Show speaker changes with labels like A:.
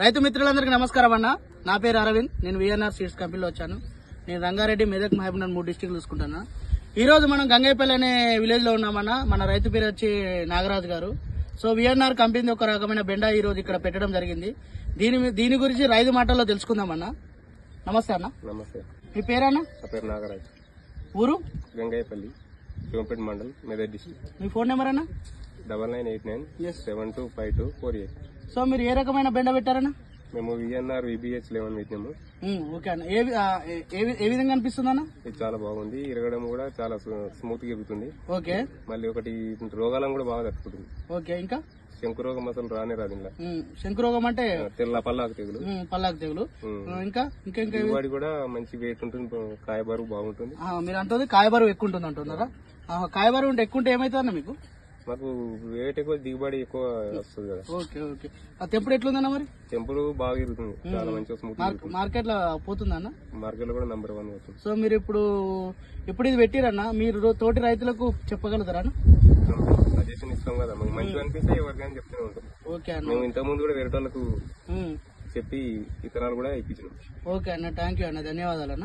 A: రైతు మిత్రులందరికీ నమస్కారం అన్న. నా పేరు అరవింద్. నేను విఎన్ఆర్ సీడ్స్ కంపెనీలో వచ్చాను. నేను రంగారెడ్డి, మెదక్, మహబూబ్నగర్ 3 డిస్ట్రిక్ట్లు చూసుకుంటాను. ఈ రోజు మనం గంగైపల్లి అనే విలేజ్ లో ఉన్నామన్న. మన రైతు పేరు వచ్చి నాగరాజు గారు. సో విఎన్ఆర్ కంపెనీ ఒక రకమైన బెండ ఈ రోజు ఇక్కడ పెట్టడం జరిగింది. దీని గురించి రైతు మాటల్లో తెలుసుకుందామన్న. నమస్తే అన్న.
B: నమస్తే.
A: మీ పేరన్నా?
B: నా పేరు నాగరాజు.
A: ఊరు?
B: గంగైపల్లి, శివంపేట మండల్, మెదక్ డిస్ట్రిక్ట్.
A: మీ ఫోన్ నెంబర్ అన్న?
B: 9989725248.
A: సో మీరు ఏ రకమైన బెండ పెట్టారన్నా?
B: మేము విఎన్ఆర్ VBH 11 పెట్టినాము.
A: ఓకే అన్న. ఏ విధంగా అనిపిస్తుంది అన్న?
B: ఇది చాలా బాగుంది. ఇరగడం కూడా చాలా స్మూత్ గా ఎగుతుంది.
A: ఓకే.
B: మళ్ళీ ఒకటి రోగాలను కూడా బాగా తట్టుకుంటుంది.
A: ఓకే. ఇంకా
B: శంకురోగం అసలు రానే రాదు ఇలా.
A: శంకురోగం అంటే
B: తెల్ల పల్లాకు తెగులు.
A: పల్లాకు తెగులు. ఇంకా
B: దిగుబడి కూడా మంచి వెయిట్ ఉంటుంది. కాయ బరువు బాగుంటుంది.
A: మీరు అంటుంది కాయ బరువు ఎక్కువ ఉంటుంది అంటున్నారా? కాయ బరువు ఉంటే ఎక్కువ ఉంటే ఏమైతుందన్న మీకు?
B: మాకు వెయిట్ ఎక్కువ, దిగుబడి ఎక్కువ వస్తుంది కదా.
A: ఓకే. ఓకే. ఆ తెంపుడు ఎట్లుందన్న మరి?
B: తెంపుడు బాగా ఇరుగుతుంది. చాలా మంచిగా స్మూత్.
A: మార్కెట్ లో పోతుందన్న?
B: మార్కెట్ లో కూడా నంబర్ 1 వస్తుంది.
A: సో మీరు ఇప్పుడు ఇది పెట్టిరన్నా, మీరు తోటి రైతులకు చెప్పగలుగుతారా?
B: సజెషన్ ఇస్తాం కదా, మాకు మంచిగా అనిపిస్తే ఎవరికైనా చెప్తూనే ఉంటాం.
A: ఓకే అన్న.
B: మేము ఇంతకు ముందు కూడా వేరే వాళ్ళకు చెప్పి ఇతరాలు కూడా ఇప్పించినాం.
A: ఓకే అన్న. థ్యాంక్ యూ అన్న. ధన్యవాదాలు అన్న.